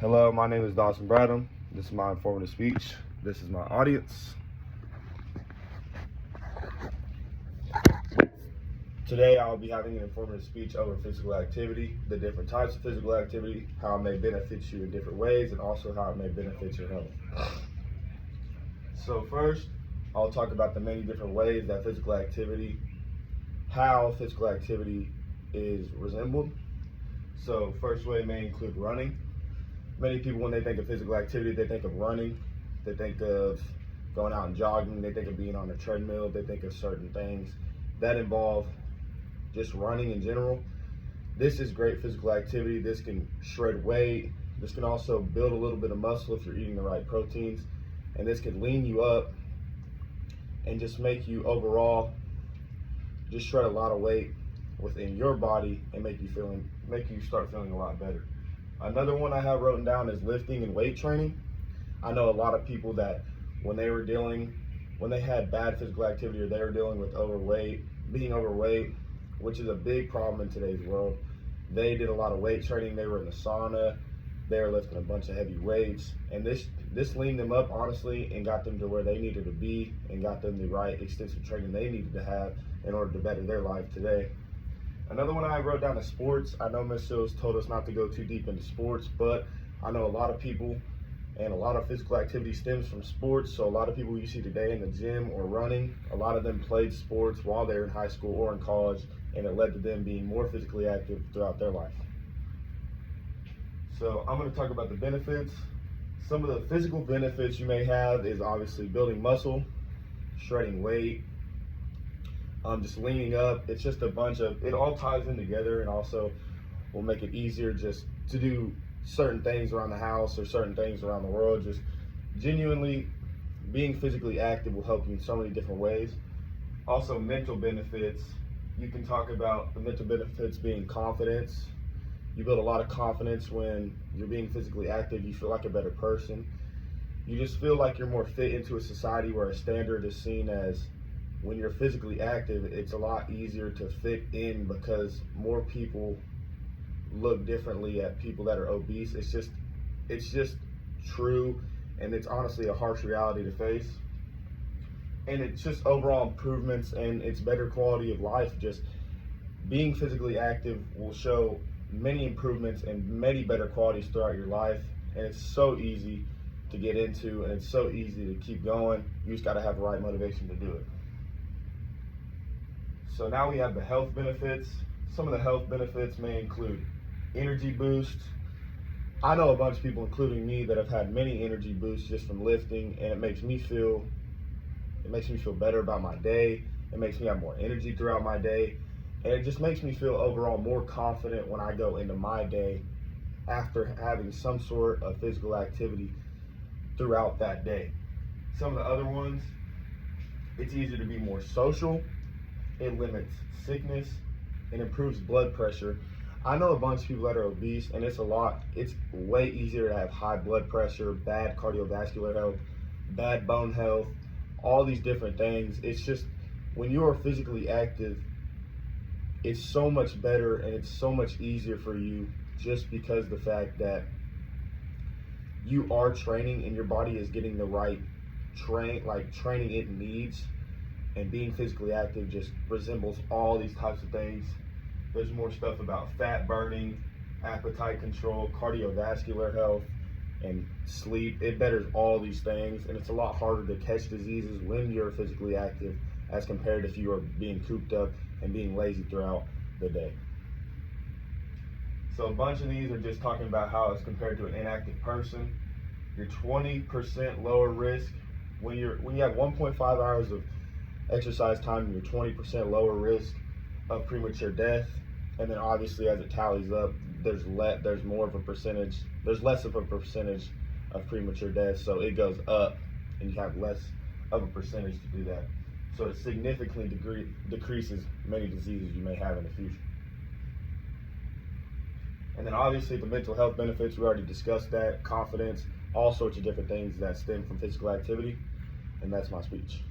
Hello, my name is Dawson Bradham. This is my informative speech. This is my audience. Today I'll be having an informative speech over physical activity, the different types of physical activity, how it may benefit you in different ways, and also how it may benefit your health. So first, I'll talk about the many different ways that how physical activity is resembled. So first way may include running. Many people, when they think of physical activity, they think of running, they think of going out and jogging, they think of being on a treadmill, they think of certain things that involve just running in general. This is great physical activity. This can shred weight. This can also build a little bit of muscle if you're eating the right proteins. And this can lean you up and just make you overall just shred a lot of weight within your body and make you start feeling a lot better. Another one I have written down is lifting and weight training. I know a lot of people that when they had bad physical activity or they were dealing with being overweight, which is a big problem in today's world, they did a lot of weight training. They were in the sauna, they were lifting a bunch of heavy weights, and this leaned them up, honestly, and got them to where they needed to be and got them the right extensive training they needed to have in order to better their life today. Another one I wrote down is sports. I know Ms. Sills told us not to go too deep into sports, but I know a lot of people and a lot of physical activity stems from sports. So a lot of people you see today in the gym or running, a lot of them played sports while they were in high school or in college, and it led to them being more physically active throughout their life. So I'm going to talk about the benefits. Some of the physical benefits you may have is obviously building muscle, shredding weight, just leaning up. It's just it all ties in together, and also will make it easier just to do certain things around the house or certain things around the world. Just genuinely being physically active will help you in so many different ways. Also, mental benefits. You can talk about the mental benefits being confidence. You build a lot of confidence when you're being physically active. You feel like a better person. You just feel like you're more fit into a society where a standard is seen as, when you're physically active, it's a lot easier to fit in because more people look differently at people that are obese. It's just true, and it's honestly a harsh reality to face. And it's just overall improvements, and it's better quality of life. Just being physically active will show many improvements and many better qualities throughout your life, and it's so easy to get into, and it's so easy to keep going. You just got to have the right motivation to do it. So now we have the health benefits. Some of the health benefits may include energy boost. I know a bunch of people, including me, that have had many energy boosts just from lifting, and it makes me feel better about my day. It makes me have more energy throughout my day, and it just makes me feel overall more confident when I go into my day after having some sort of physical activity throughout that day. Some of the other ones, it's easier to be more social. It limits sickness and improves blood pressure. I know a bunch of people that are obese, and it's way easier to have high blood pressure, bad cardiovascular health, bad bone health, all these different things. It's just, when you are physically active, it's so much better and it's so much easier for you, just because the fact that you are training and your body is getting the right training it needs. And being physically active just resembles all these types of things. There's more stuff about fat burning, appetite control, cardiovascular health, and sleep. It betters all these things, and it's a lot harder to catch diseases when you're physically active as compared if you are being cooped up and being lazy throughout the day. So a bunch of these are just talking about how it's compared to an inactive person. You're 20% lower risk when you have 1.5 hours of exercise time, you're 20% lower risk of premature death. And then obviously, as it tallies up, there's less of a percentage of premature death, so it goes up and you have less of a percentage to do that. So it significantly decreases many diseases you may have in the future. And then obviously the mental health benefits, we already discussed that, confidence, all sorts of different things that stem from physical activity. And that's my speech.